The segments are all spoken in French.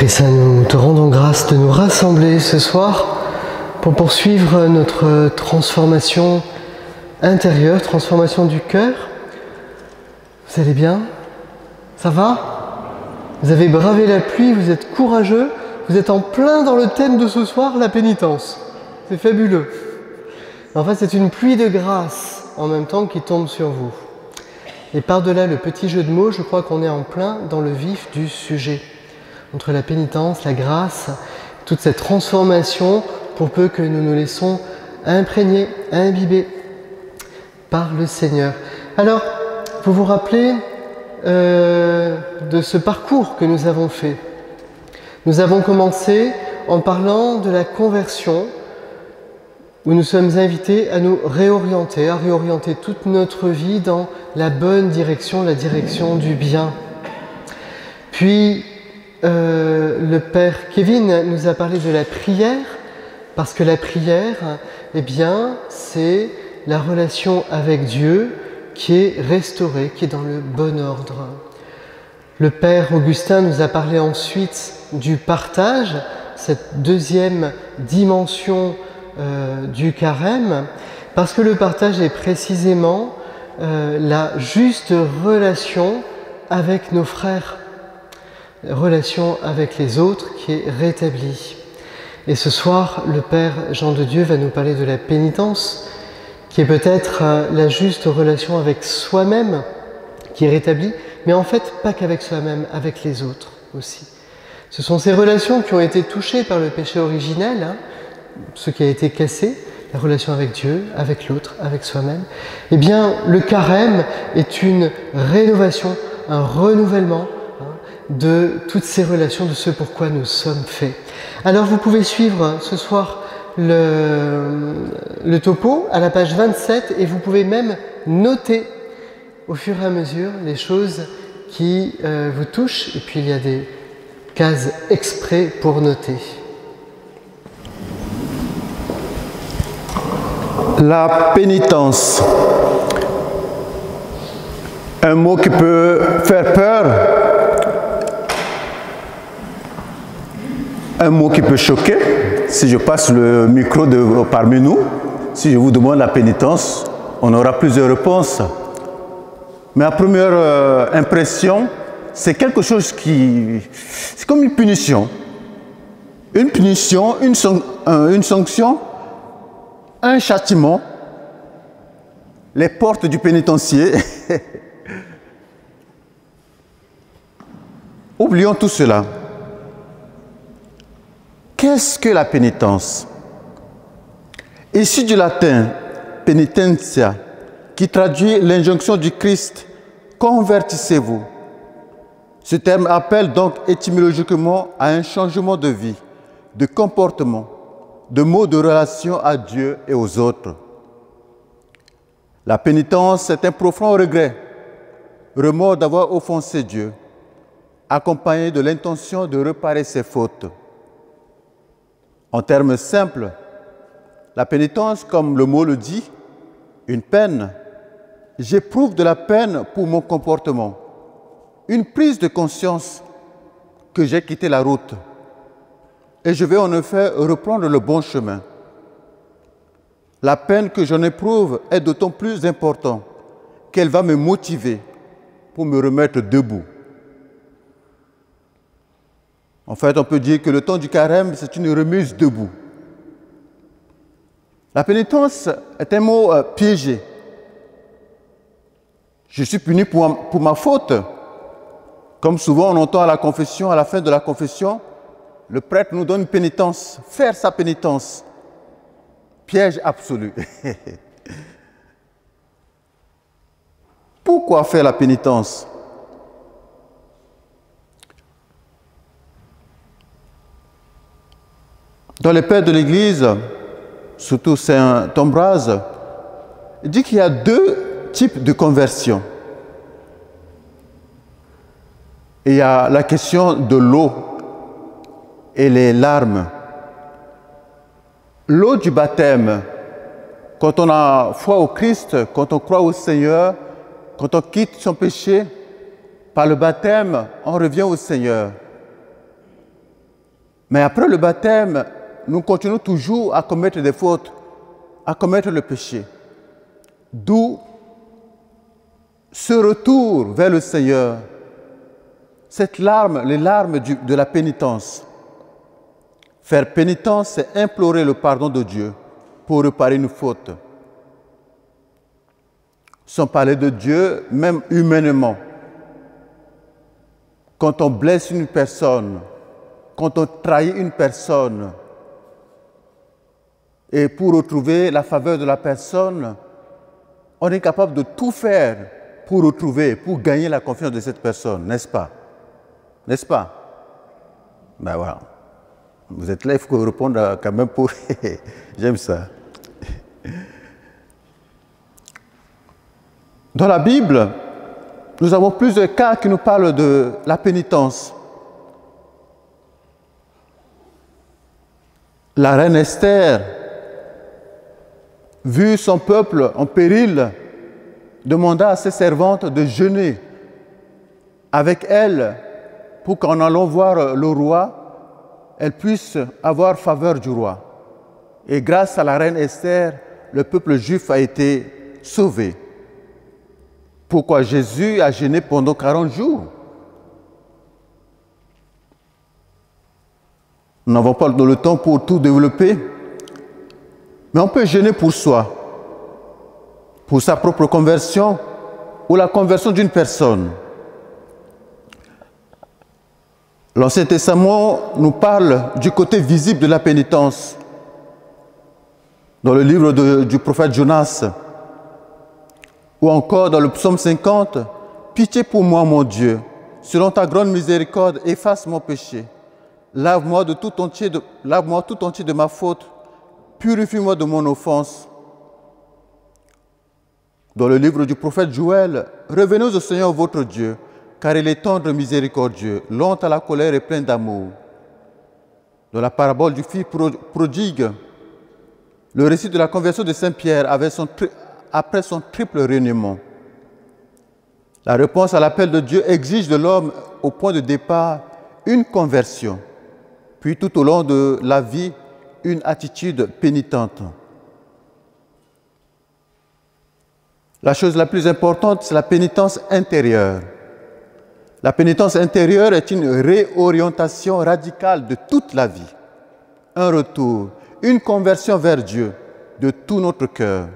Saint, nous te rendons grâce de nous rassembler ce soir pour poursuivre notre transformation intérieure, transformation du cœur. Vous allez bien? Ça va? Vous avez bravé la pluie, vous êtes courageux, vous êtes en plein dans le thème de ce soir, la pénitence. C'est fabuleux. En fait, c'est une pluie de grâce en même temps qui tombe sur vous. Et par-delà le petit jeu de mots, je crois qu'on est en plein dans le vif du sujet. Entre la pénitence, la grâce, toute cette transformation, pour peu que nous nous laissons imprégner, imbiber par le Seigneur. Alors, vous vous rappelez de ce parcours que nous avons fait. Nous avons commencé en parlant de la conversion, où nous sommes invités à nous réorienter, à réorienter toute notre vie dans la bonne direction, la direction du bien. Puis, le Père Kevin nous a parlé de la prière, parce que la prière, eh bien, c'est la relation avec Dieu qui est restaurée, qui est dans le bon ordre. Le Père Augustin nous a parlé ensuite du partage, cette deuxième dimension du carême, parce que le partage est précisément la juste relation avec nos frères, relation avec les autres qui est rétablie. Et ce soir, le Père Jean de Dieu va nous parler de la pénitence, qui est peut-être la juste relation avec soi-même, qui est rétablie, mais en fait pas qu'avec soi-même, avec les autres aussi. Ce sont ces relations qui ont été touchées par le péché originel, ce qui a été cassé, la relation avec Dieu, avec l'autre, avec soi-même. Eh bien, le carême est une rénovation, un renouvellement de toutes ces relations, de ce pourquoi nous sommes faits. Alors vous pouvez suivre ce soir le topo à la page 27 et vous pouvez même noter au fur et à mesure les choses qui vous touchent, et puis il y a des cases exprès pour noter. La pénitence, un mot qui peut faire peur, un mot qui peut choquer. Si je passe le micro parmi nous, si je vous demande la pénitence, on aura plusieurs réponses. Mais à première impression, c'est quelque chose qui... c'est comme une punition. Une punition, une sanction, un châtiment, les portes du pénitencier. Oublions tout cela. Qu'est-ce que la pénitence? Issu du latin penitentia, qui traduit l'injonction du Christ, convertissez-vous. Ce terme appelle donc étymologiquement à un changement de vie, de comportement, de mode de relation à Dieu et aux autres. La pénitence est un profond regret, remords d'avoir offensé Dieu, accompagné de l'intention de réparer ses fautes. En termes simples, la pénitence, comme le mot le dit, une peine. J'éprouve de la peine pour mon comportement, une prise de conscience que j'ai quitté la route. Et je vais en effet reprendre le bon chemin. La peine que j'en éprouve est d'autant plus importante qu'elle va me motiver pour me remettre debout. En fait, on peut dire que le temps du carême, c'est une remise debout. La pénitence est un mot piégé. Je suis puni pour ma faute. Comme souvent on entend à la confession, à la fin de la confession, le prêtre nous donne une pénitence, faire sa pénitence. Piège absolu. Pourquoi faire la pénitence? Dans les pères de l'Église, surtout Saint Ambroise, il dit qu'il y a deux types de conversion. Il y a la question de l'eau et les larmes. L'eau du baptême, quand on a foi au Christ, quand on croit au Seigneur, quand on quitte son péché, par le baptême, on revient au Seigneur. Mais après le baptême, nous continuons toujours à commettre des fautes, à commettre le péché. D'où ce retour vers le Seigneur, cette larme, les larmes de la pénitence. Faire pénitence, c'est implorer le pardon de Dieu pour réparer une faute. Sans parler de Dieu, même humainement. Quand on blesse une personne, quand on trahit une personne, et pour retrouver la faveur de la personne, on est capable de tout faire pour retrouver, pour gagner la confiance de cette personne, n'est-ce pas? N'est-ce pas? Ben voilà. Vous êtes là, il faut que vous répondiez quand même pour... J'aime ça. Dans la Bible, nous avons plusieurs cas qui nous parlent de la pénitence. La reine Esther, vu son peuple en péril, demanda à ses servantes de jeûner avec elle pour qu'en allant voir le roi, elle puisse avoir faveur du roi. Et grâce à la reine Esther, le peuple juif a été sauvé. Pourquoi Jésus a jeûné pendant 40 jours? Nous n'avons pas le temps pour tout développer, mais on peut jeûner pour soi, pour sa propre conversion ou la conversion d'une personne. L'Ancien Testament nous parle du côté visible de la pénitence. Dans le livre du prophète Jonas, ou encore dans le psaume 50, « Pitié pour moi, mon Dieu, selon ta grande miséricorde, efface mon péché. Lave-moi tout entier de ma faute, purifie-moi de mon offense. » Dans le livre du prophète Joël, « Revenez au Seigneur votre Dieu, car il est tendre et miséricordieux, lent à la colère et plein d'amour. » Dans la parabole du fils prodigue, le récit de la conversion de Saint Pierre après son triple reniement. La réponse à l'appel de Dieu exige de l'homme, au point de départ, une conversion, puis tout au long de la vie, une attitude pénitente. La chose la plus importante, c'est la pénitence intérieure. La pénitence intérieure est une réorientation radicale de toute la vie, un retour, une conversion vers Dieu de tout notre cœur,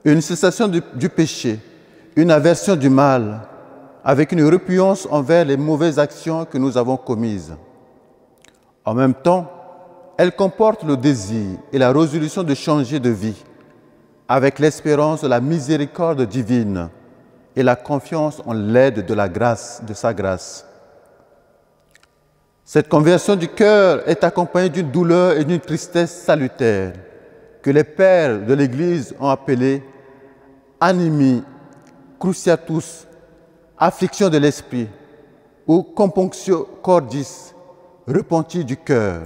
une cessation du péché, une aversion du mal, avec une répugnance envers les mauvaises actions que nous avons commises. En même temps, elle comporte le désir et la résolution de changer de vie, avec l'espérance de la miséricorde divine et la confiance en l'aide de la grâce, de sa grâce. Cette conversion du cœur est accompagnée d'une douleur et d'une tristesse salutaire que les pères de l'Église ont appelée anémie, cruciatus, affliction de l'esprit ou compunctio cordis, repentir du cœur.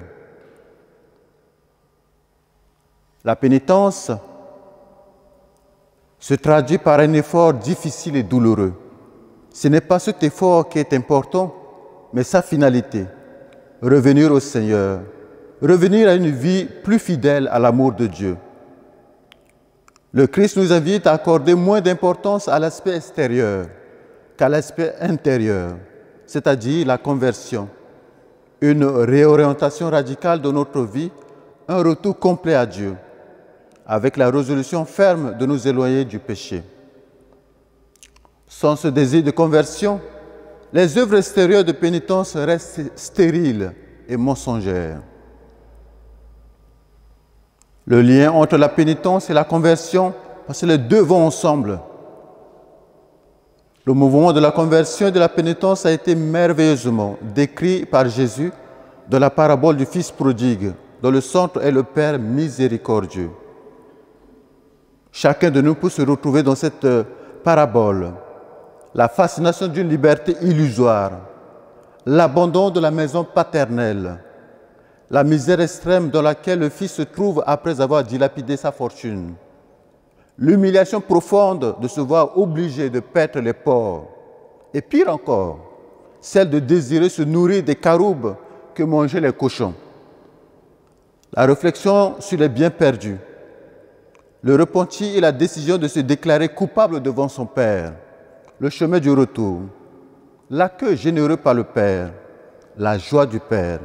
La pénitence se traduit par un effort difficile et douloureux. Ce n'est pas cet effort qui est important, mais sa finalité. Revenir au Seigneur, revenir à une vie plus fidèle à l'amour de Dieu. Le Christ nous invite à accorder moins d'importance à l'aspect extérieur qu'à l'aspect intérieur, c'est-à-dire la conversion, une réorientation radicale de notre vie, un retour complet à Dieu, avec la résolution ferme de nous éloigner du péché. Sans ce désir de conversion, les œuvres extérieures de pénitence restent stériles et mensongères. Le lien entre la pénitence et la conversion, parce que les deux vont ensemble. Le mouvement de la conversion et de la pénitence a été merveilleusement décrit par Jésus dans la parabole du Fils prodigue, dont le centre est le Père miséricordieux. Chacun de nous peut se retrouver dans cette parabole. La fascination d'une liberté illusoire, l'abandon de la maison paternelle, la misère extrême dans laquelle le fils se trouve après avoir dilapidé sa fortune, l'humiliation profonde de se voir obligé de paître les porcs, et pire encore, celle de désirer se nourrir des caroubes que mangeaient les cochons. la réflexion sur les biens perdus, le repentir et la décision de se déclarer coupable devant son Père, le chemin du retour, l'accueil généreux par le Père, la joie du Père.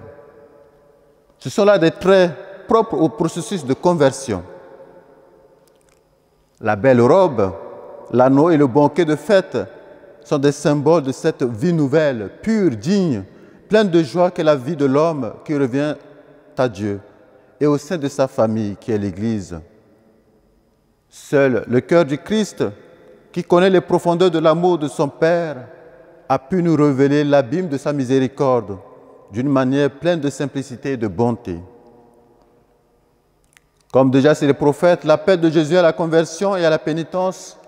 Ce sont là des traits propres au processus de conversion. La belle robe, l'anneau et le banquet de fête sont des symboles de cette vie nouvelle, pure, digne, pleine de joie qu'est la vie de l'homme qui revient à Dieu et au sein de sa famille qui est l'Église. Seul le cœur du Christ, qui connaît les profondeurs de l'amour de son Père, a pu nous révéler l'abîme de sa miséricorde d'une manière pleine de simplicité et de bonté. Comme déjà c'est les prophètes, l'appel de Jésus à la conversion et à la pénitence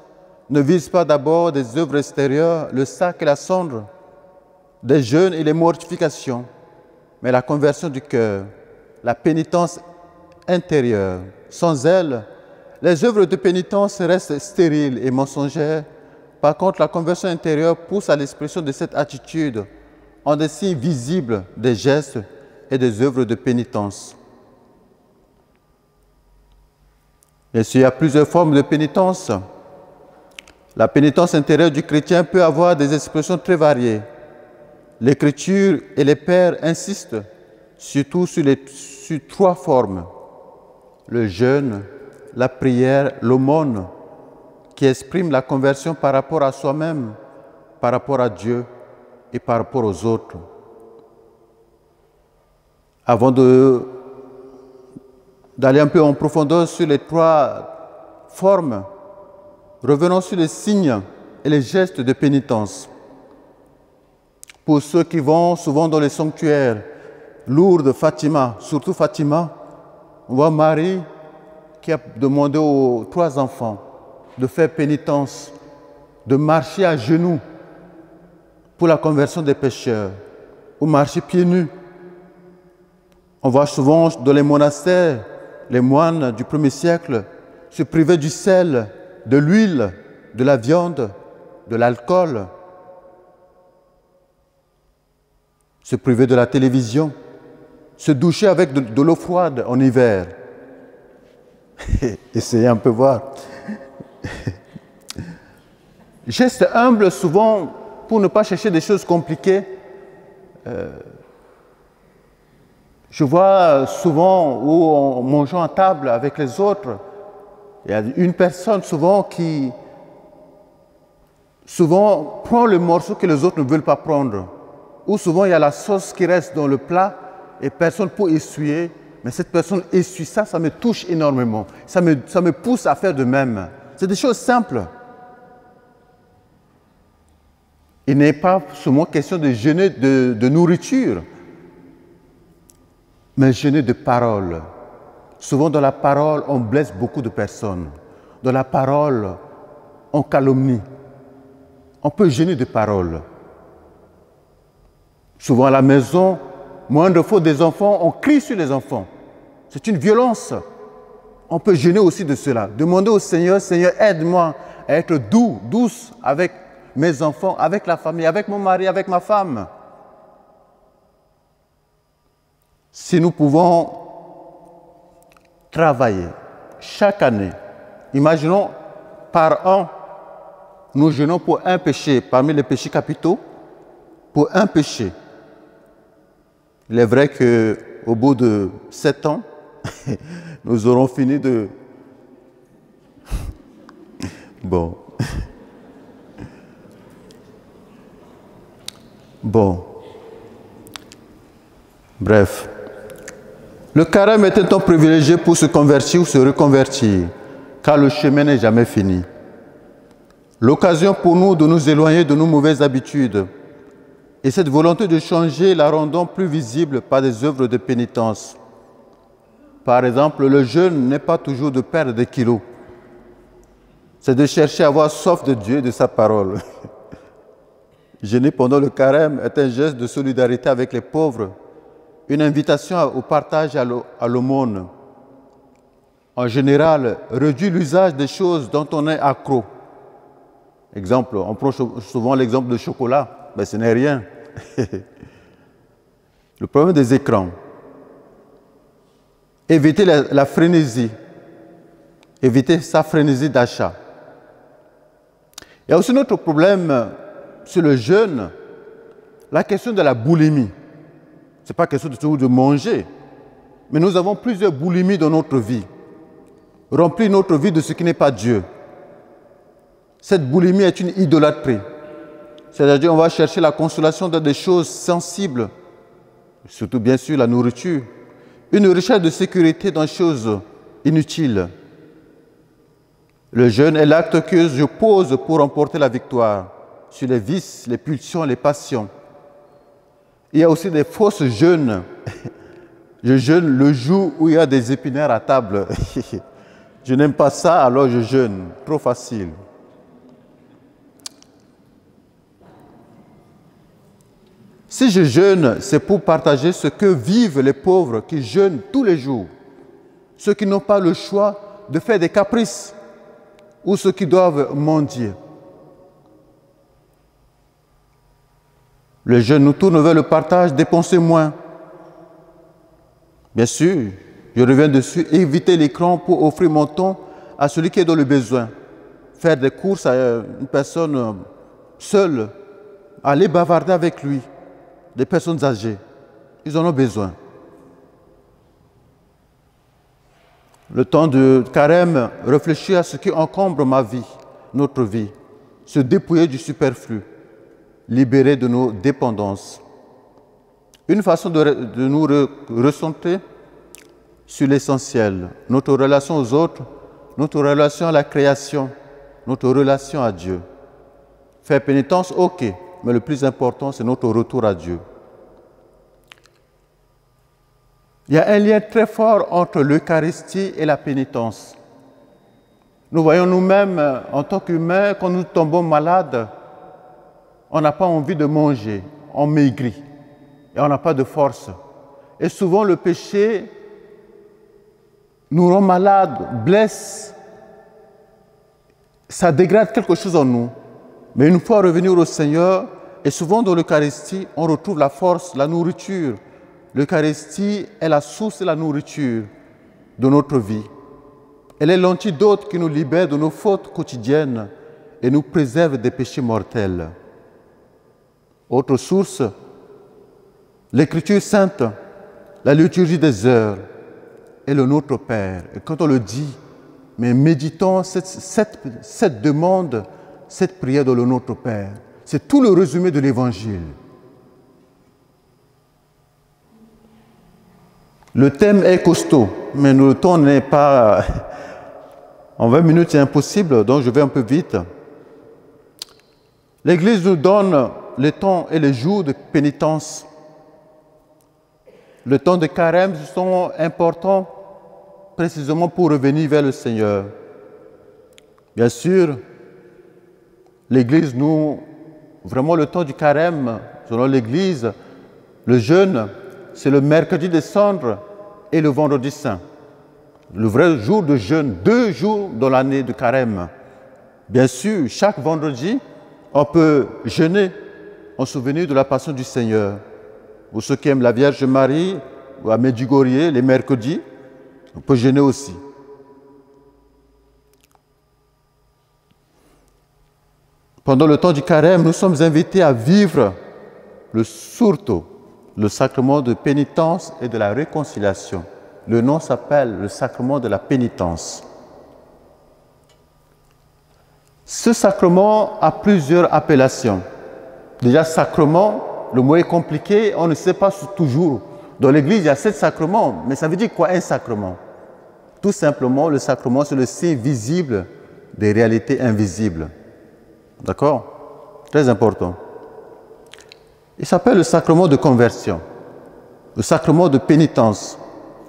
ne vise pas d'abord des œuvres extérieures, le sac et la cendre, des jeûnes et les mortifications, mais la conversion du cœur, la pénitence intérieure. Sans elle, les œuvres de pénitence restent stériles et mensongères. Par contre, la conversion intérieure pousse à l'expression de cette attitude en des signes visibles des gestes et des œuvres de pénitence. Bien sûr, il y a plusieurs formes de pénitence. La pénitence intérieure du chrétien peut avoir des expressions très variées. L'Écriture et les pères insistent surtout sur trois formes: le jeûne, la prière, l'aumône, qui expriment la conversion par rapport à soi-même, par rapport à Dieu et par rapport aux autres. Avant d'aller un peu en profondeur sur les trois formes, revenons sur les signes et les gestes de pénitence. Pour ceux qui vont souvent dans les sanctuaires, Lourdes, Fatima, surtout Fatima, on voit Marie qui a demandé aux 3 enfants de faire pénitence, de marcher à genoux pour la conversion des pécheurs, ou marcher pieds nus. On voit souvent dans les monastères, les moines du 1er siècle se priver du sel, de l'huile, de la viande, de l'alcool, se priver de la télévision, se doucher avec de l'eau froide en hiver. Essayez un peu voir. Geste humble souvent pour ne pas chercher des choses compliquées. Je vois souvent où en mangeant à table avec les autres, il y a une personne souvent qui prend le morceau que les autres ne veulent pas prendre. Ou souvent il y a la sauce qui reste dans le plat et personne pour essuyer. Mais cette personne essuie ça, ça me touche énormément. Ça me pousse à faire de même. C'est des choses simples. Il n'est pas seulement question de jeûner de nourriture, mais jeûner de parole. Souvent dans la parole, on blesse beaucoup de personnes. Dans la parole, on calomnie. On peut jeûner de parole. Souvent à la maison, moindre faute des enfants, on crie sur les enfants. C'est une violence. On peut jeûner aussi de cela. Demander au Seigneur, Seigneur, aide-moi à être douce avec mes enfants, avec la famille, avec mon mari, avec ma femme. Si nous pouvons travailler chaque année, imaginons par an, nous jeûnons pour un péché, parmi les péchés capitaux, pour un péché. Il est vrai qu'au bout de 7 ans, nous aurons fini de... Bon. Bref. Le carême est un temps privilégié pour se convertir ou se reconvertir, car le chemin n'est jamais fini. L'occasion pour nous de nous éloigner de nos mauvaises habitudes. Et cette volonté de changer la rendons plus visible par des œuvres de pénitence. Par exemple, le jeûne n'est pas toujours de perdre des kilos. C'est de chercher à avoir soif de Dieu et de sa parole. Jeûner pendant le carême est un geste de solidarité avec les pauvres, une invitation au partage à l'aumône. En général, réduire l'usage des choses dont on est accro. Exemple, on prend souvent l'exemple de chocolat, mais ce n'est rien. Le problème des écrans. Éviter la frénésie. Éviter sa frénésie d'achat. Il y a aussi notre problème sur le jeûne, la question de la boulimie. Ce n'est pas question de manger, mais nous avons plusieurs boulimies dans notre vie. Remplir notre vie de ce qui n'est pas Dieu. Cette boulimie est une idolâtrie. C'est-à-dire on va chercher la consolation dans des choses sensibles, surtout bien sûr la nourriture. Une recherche de sécurité dans des choses inutiles. Le jeûne est l'acte que je pose pour remporter la victoire sur les vices, les pulsions, les passions. Il y a aussi des fausses jeûnes. Je jeûne le jour où il y a des épinards à table. Je n'aime pas ça, alors je jeûne. Trop facile. Si je jeûne, c'est pour partager ce que vivent les pauvres qui jeûnent tous les jours. Ceux qui n'ont pas le choix de faire des caprices ou ceux qui doivent mendier. Le jeûne nous tourne vers le partage, dépenser moins. Bien sûr, je reviens dessus, éviter l'écran pour offrir mon temps à celui qui est dans le besoin. Faire des courses à une personne seule, aller bavarder avec lui, des personnes âgées. Ils en ont besoin. Le temps de carême, réfléchir à ce qui encombre ma vie, notre vie, se dépouiller du superflu, libérer de nos dépendances. Une façon de nous recentrer sur l'essentiel, notre relation aux autres, notre relation à la création, notre relation à Dieu. Faire pénitence, ok, mais le plus important, c'est notre retour à Dieu. Il y a un lien très fort entre l'Eucharistie et la pénitence. Nous voyons nous-mêmes, en tant qu'humains, quand nous tombons malades, on n'a pas envie de manger, on maigrit et on n'a pas de force. Et souvent, le péché nous rend malades, blesse, ça dégrade quelque chose en nous. Mais une fois revenir au Seigneur, et souvent dans l'Eucharistie, on retrouve la force, la nourriture. L'Eucharistie est la source et la nourriture de notre vie. Elle est l'antidote qui nous libère de nos fautes quotidiennes et nous préserve des péchés mortels. Autre source, l'Écriture sainte, la liturgie des heures et le Notre Père. Et quand on le dit, mais méditons cette demande, cette prière dans le Notre Père. C'est tout le résumé de l'Évangile. Le thème est costaud, mais le temps n'est pas... En 20 minutes, c'est impossible, donc je vais un peu vite. L'Église nous donne les temps et les jours de pénitence. Le temps de carême sont importants précisément pour revenir vers le Seigneur. Bien sûr, l'Église nous... Vraiment, le temps du carême, selon l'Église, le jeûne, c'est le mercredi des cendres et le vendredi saint. Le vrai jour de jeûne, 2 jours dans l'année de carême. Bien sûr, chaque vendredi, on peut jeûner en souvenir de la passion du Seigneur. Pour ceux qui aiment la Vierge Marie, ou à Medjugorje, les mercredis, on peut jeûner aussi. Pendant le temps du carême, nous sommes invités à vivre le surtout, le sacrement de pénitence et de la réconciliation. Le nom s'appelle le sacrement de la pénitence. Ce sacrement a plusieurs appellations. Déjà, sacrement, le mot est compliqué, on ne sait pas toujours. Dans l'Église, il y a 7 sacrements, mais ça veut dire quoi un sacrement? Tout simplement, le sacrement, c'est le signe visible des réalités invisibles. D'accord? Très important. Il s'appelle le sacrement de conversion, le sacrement de pénitence,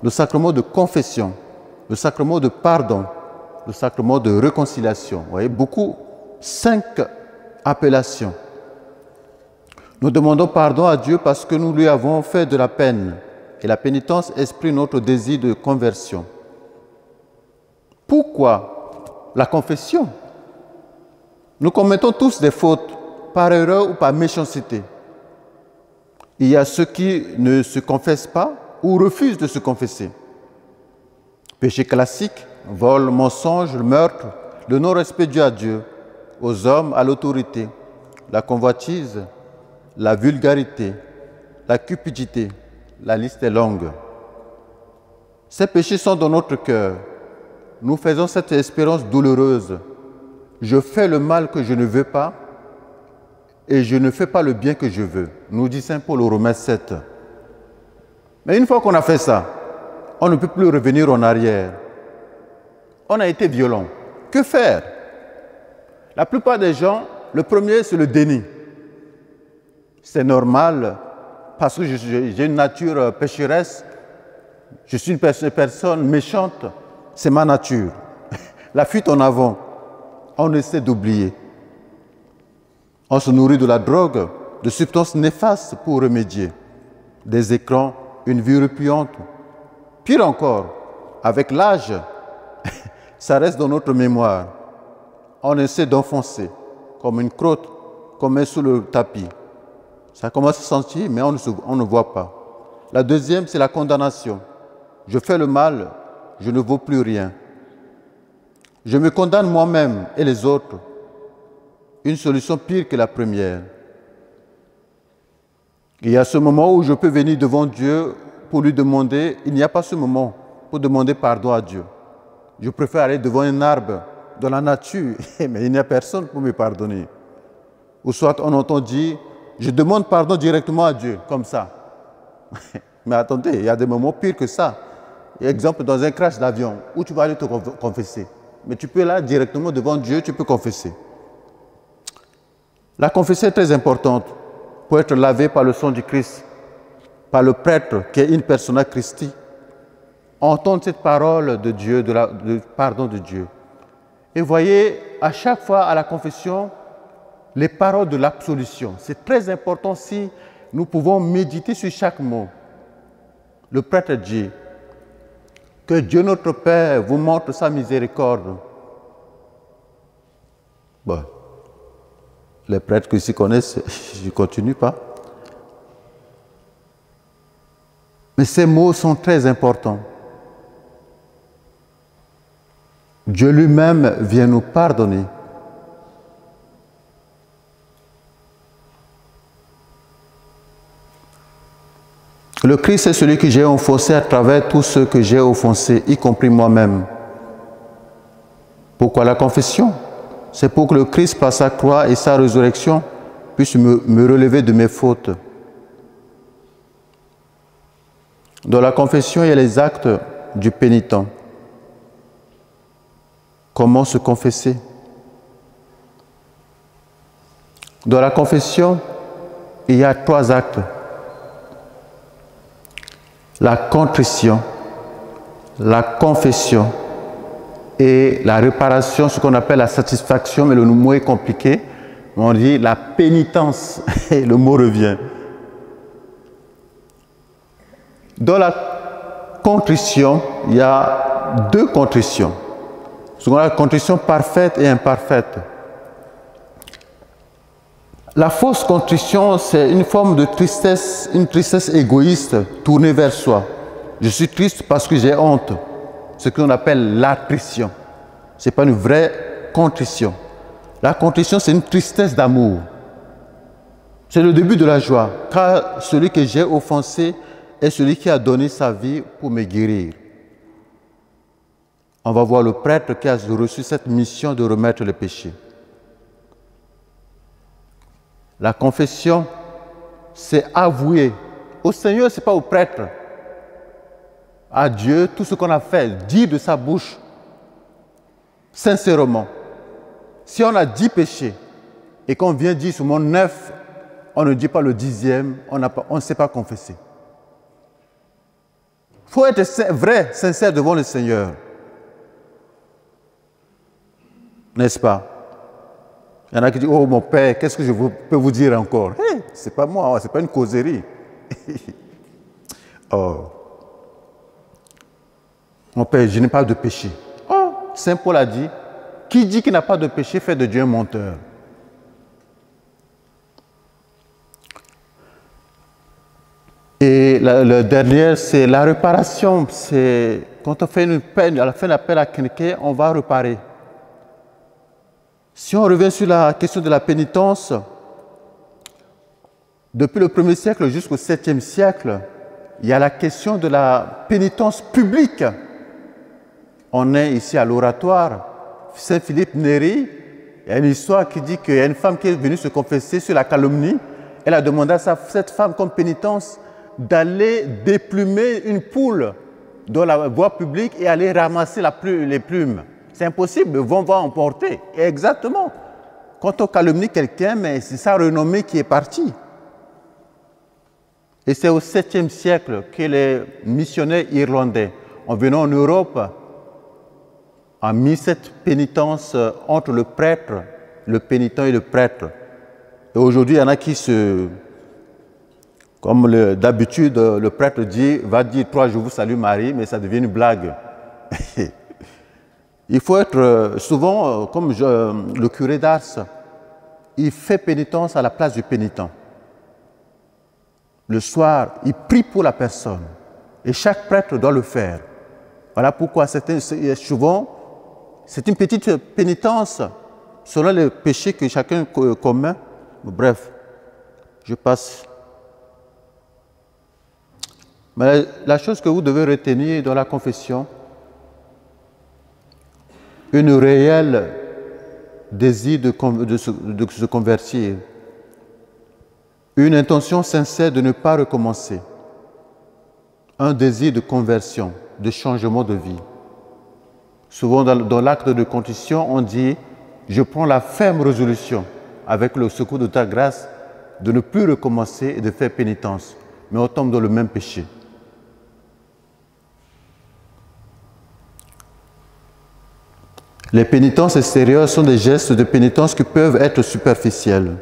le sacrement de confession, le sacrement de pardon, le sacrement de réconciliation. Vous voyez, 5 appellations. Nous demandons pardon à Dieu parce que nous lui avons fait de la peine. Et la pénitence exprime notre désir de conversion. Pourquoi la confession? Nous commettons tous des fautes, par erreur ou par méchanceté. Il y a ceux qui ne se confessent pas ou refusent de se confesser. Péché classique, vol, mensonge, meurtre, le non-respect dû à Dieu, aux hommes, à l'autorité, la convoitise, la vulgarité, la cupidité, la liste est longue. Ces péchés sont dans notre cœur. Nous faisons cette expérience douloureuse. Je fais le mal que je ne veux pas et je ne fais pas le bien que je veux, nous dit Saint Paul au Romains 7. Mais une fois qu'on a fait ça, on ne peut plus revenir en arrière. On a été violent. Que faire? La plupart des gens, le premier, c'est le déni. C'est normal parce que j'ai une nature pécheresse, je suis une personne méchante, c'est ma nature. La fuite en avant, on essaie d'oublier. On se nourrit de la drogue, de substances néfastes pour remédier. Des écrans, une vie repuante. Pire encore, avec l'âge, ça reste dans notre mémoire. On essaie d'enfoncer, comme une crotte qu'on met sous le tapis. Ça commence à sentir, mais on ne voit pas. La deuxième, c'est la condamnation. Je fais le mal, je ne vaux plus rien. Je me condamne moi-même et les autres. Une solution pire que la première. Il y a ce moment où je peux venir devant Dieu pour lui demander, il n'y a pas ce moment pour demander pardon à Dieu. Je préfère aller devant un arbre, dans la nature, mais il n'y a personne pour me pardonner. Ou soit on entend dire, je demande pardon directement à Dieu, comme ça. Mais attendez, il y a des moments pires que ça. Exemple, dans un crash d'avion, où tu vas aller te confesser. Mais tu peux là, directement devant Dieu, tu peux confesser. La confession est très importante pour être lavé par le sang du Christ, par le prêtre qui est une persona Christi. Entendre cette parole de Dieu, de pardon de Dieu. Et voyez, à chaque fois à la confession, les paroles de l'absolution. C'est très important si nous pouvons méditer sur chaque mot. Le prêtre dit que Dieu notre Père vous montre sa miséricorde. Bon, les prêtres qui s'y connaissent, je ne continue pas. Mais ces mots sont très importants. Dieu lui-même vient nous pardonner. Le Christ est celui que j'ai offensé à travers tous ceux que j'ai offensés, y compris moi-même. Pourquoi la confession? C'est pour que le Christ, par sa croix et sa résurrection, puisse me relever de mes fautes. Dans la confession, il y a les actes du pénitent. Comment se confesser? Dans la confession, il y a 3 actes. La contrition, la confession et la réparation, ce qu'on appelle la satisfaction, mais le mot est compliqué. On dit la pénitence, et le mot revient. Dans la contrition, il y a 2 contritions. Ce qu'on appelle la contrition parfaite et imparfaite. La fausse contrition, c'est une forme de tristesse, une tristesse égoïste tournée vers soi. Je suis triste parce que j'ai honte. Ce qu'on appelle l'attrition. Ce n'est pas une vraie contrition. La contrition, c'est une tristesse d'amour. C'est le début de la joie, car celui que j'ai offensé est celui qui a donné sa vie pour me guérir. On va voir le prêtre qui a reçu cette mission de remettre les péchés. La confession, c'est avouer. Au Seigneur, ce n'est pas au prêtre. À Dieu, tout ce qu'on a fait, dire de sa bouche, sincèrement. Si on a 10 péchés et qu'on vient dire sur mon 9, on ne dit pas le 10e, on ne sait pas confesser. Il faut être vrai, sincère devant le Seigneur. N'est-ce pas? Il y en a qui disent, oh mon Père, qu'est-ce que je peux vous dire encore? Hey, ce n'est pas moi, ce n'est pas une causerie. Oh. Mon Père, je n'ai pas de péché. Oh, Saint Paul a dit, qui dit qu'il n'a pas de péché fait de Dieu un menteur. Et le dernier, c'est la réparation. C'est quand on fait une peine, à la fin de la peine à quelqu'un, on va réparer. Si on revient sur la question de la pénitence, depuis le 1er siècle jusqu'au 7e siècle, il y a la question de la pénitence publique. On est ici à l'oratoire, Saint-Philippe Néri, il y a une histoire qui dit qu'il y a une femme qui est venue se confesser sur la calomnie. Elle a demandé à cette femme comme pénitence d'aller déplumer une poule dans la voie publique et aller ramasser les plumes. C'est impossible, le vent va emporter. Et exactement. Quand on calomnie quelqu'un, mais c'est sa renommée qui est partie. Et c'est au 7e siècle que les missionnaires irlandais, en venant en Europe, ont mis cette pénitence entre le prêtre, le pénitent et le prêtre. Et aujourd'hui, il y en a qui comme d'habitude, le prêtre va dire 3 je vous salue Marie, mais ça devient une blague. Il faut être souvent, comme le curé d'Ars, il fait pénitence à la place du pénitent. Le soir, il prie pour la personne. Et chaque prêtre doit le faire. Voilà pourquoi souvent, c'est une petite pénitence selon les péchés que chacun commet. Bref, je passe. Mais la chose que vous devez retenir dans la confession, une réelle désir de se convertir, une intention sincère de ne pas recommencer, un désir de conversion, de changement de vie. Souvent dans l'acte de contrition, on dit « je prends la ferme résolution, avec le secours de ta grâce, de ne plus recommencer et de faire pénitence », mais on tombe dans le même péché. Les pénitences extérieures sont des gestes de pénitence qui peuvent être superficiels.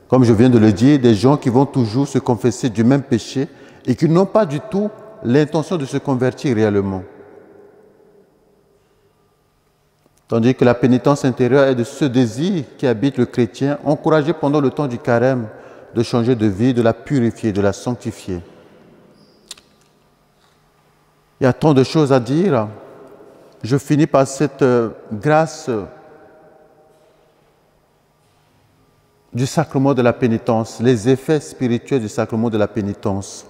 Comme je viens de le dire, des gens qui vont toujours se confesser du même péché et qui n'ont pas du tout l'intention de se convertir réellement. Tandis que la pénitence intérieure est de ce désir qui habite le chrétien, encouragé pendant le temps du carême de changer de vie, de la purifier, de la sanctifier. Il y a tant de choses à dire. Je finis par cette grâce du sacrement de la pénitence, les effets spirituels du sacrement de la pénitence.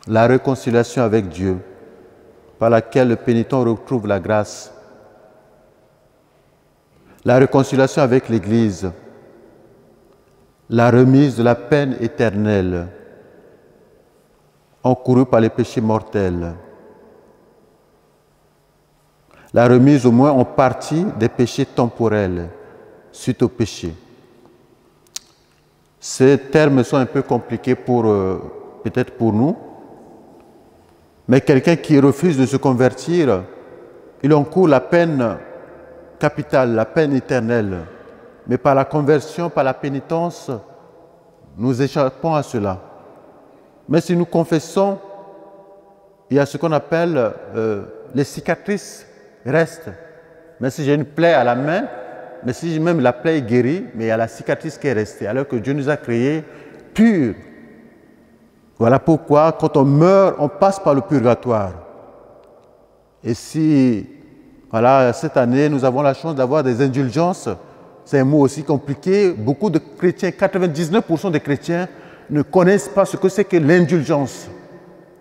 La réconciliation avec Dieu, par laquelle le pénitent retrouve la grâce. La réconciliation avec l'Église. La remise de la peine éternelle, encourue par les péchés mortels. La remise au moins en partie des péchés temporels suite au péché. Ces termes sont un peu compliqués peut-être pour nous, mais quelqu'un qui refuse de se convertir, il encourt la peine capitale, la peine éternelle. Mais par la conversion, par la pénitence, nous échappons à cela. Mais si nous confessons, il y a ce qu'on appelle les cicatrices restent. Mais si j'ai une plaie à la main, mais si même la plaie est guérie, mais il y a la cicatrice qui est restée, alors que Dieu nous a créés purs. Voilà pourquoi, quand on meurt, on passe par le purgatoire. Et si, voilà, cette année, nous avons la chance d'avoir des indulgences, c'est un mot aussi compliqué, beaucoup de chrétiens, 99% des chrétiens ne connaissent pas ce que c'est que l'indulgence.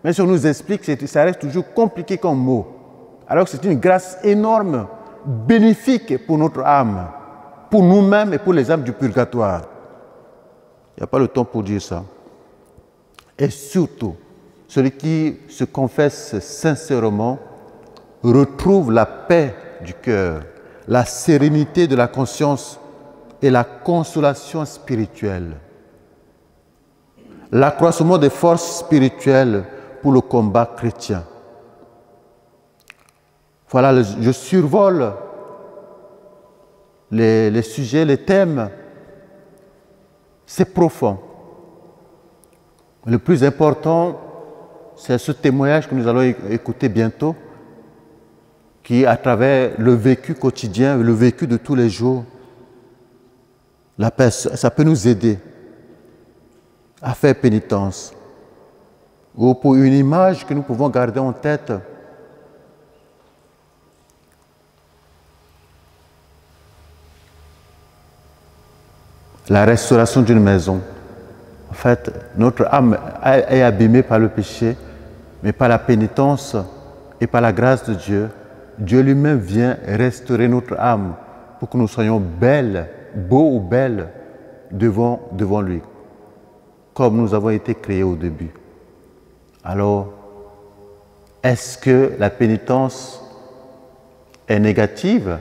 Mais si on nous explique, ça reste toujours compliqué comme mot. Alors que c'est une grâce énorme, bénéfique pour notre âme, pour nous-mêmes et pour les âmes du purgatoire. Il n'y a pas le temps pour dire ça. Et surtout, celui qui se confesse sincèrement retrouve la paix du cœur, la sérénité de la conscience et la consolation spirituelle. L'accroissement des forces spirituelles pour le combat chrétien. Voilà, je survole les sujets, les thèmes. C'est profond. Le plus important, c'est ce témoignage que nous allons écouter bientôt, qui, à travers le vécu quotidien, le vécu de tous les jours, la paix, ça peut nous aider à faire pénitence. ou pour une image que nous pouvons garder en tête. La restauration d'une maison. En fait, notre âme est abîmée par le péché, mais par la pénitence et par la grâce de Dieu, Dieu lui-même vient restaurer notre âme pour que nous soyons belles, beaux ou belles devant lui, comme nous avons été créés au début. Alors, est-ce que la pénitence est négative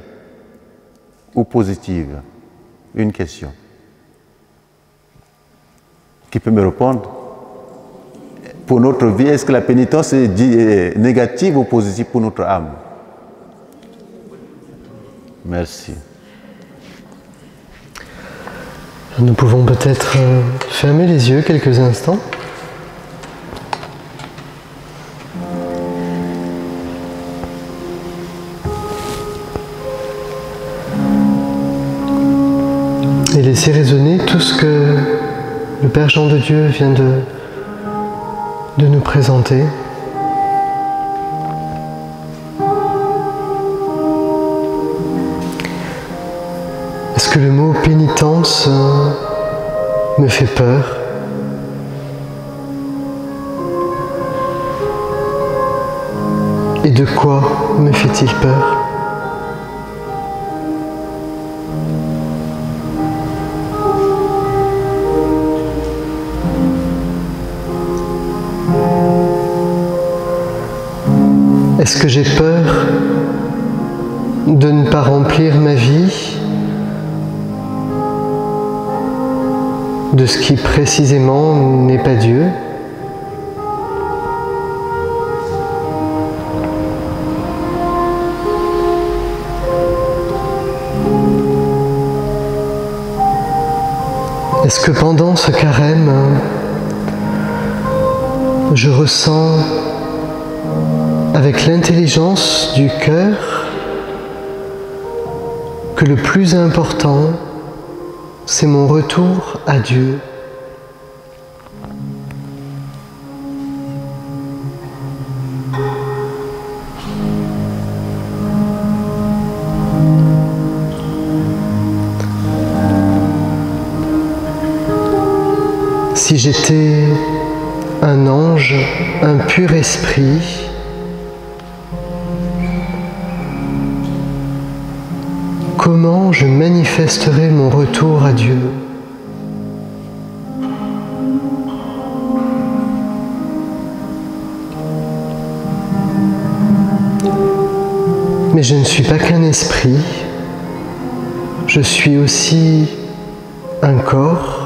ou positive? Une question. Qui peut me répondre? Pour notre vie, est-ce que la pénitence est négative ou positive pour notre âme? Merci. Nous pouvons peut-être fermer les yeux quelques instants. Et laisser résonner tout ce que le Père Jean de Dieu vient de nous présenter. Est-ce que le mot pénitence me fait peur? Et de quoi me fait-il peur? Est-ce que j'ai peur de ne pas remplir ma vie de ce qui précisément n'est pas Dieu? Est-ce que pendant ce carême, je ressens avec l'intelligence du cœur que le plus important, c'est mon retour à Dieu. Si j'étais un ange, un pur esprit, comment je manifesterai mon retour à Dieu? Mais je ne suis pas qu'un esprit, je suis aussi un corps.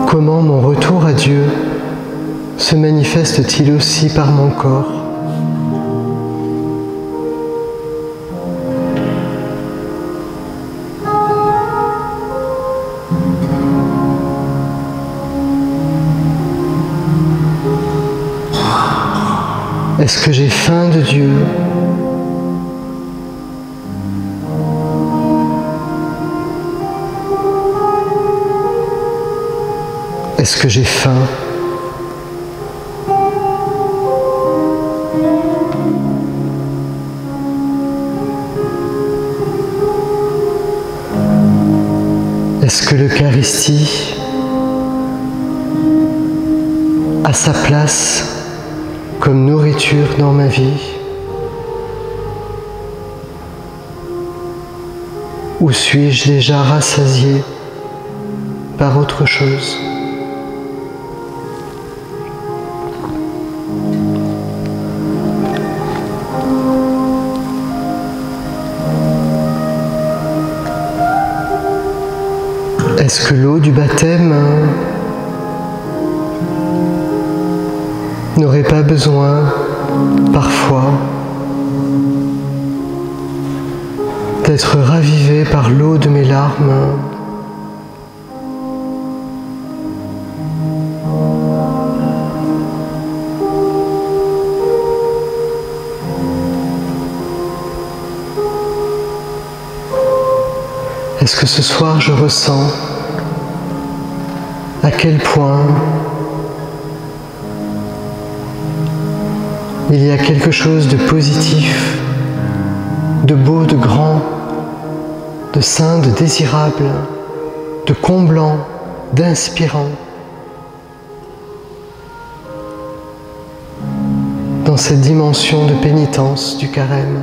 Comment mon retour à Dieu se manifeste-t-il aussi par mon corps? Est-ce que j'ai faim de Dieu? Est-ce que j'ai faim? Est-ce que l'Eucharistie a sa place comme nourriture dans ma vie? Ou suis-je déjà rassasié par autre chose? Est-ce que l'eau du baptême n'aurait pas besoin, parfois, d'être ravivée par l'eau de mes larmes? Est-ce que ce soir je ressens à quel point il y a quelque chose de positif, de beau, de grand, de sain, de désirable, de comblant, d'inspirant dans cette dimension de pénitence du carême.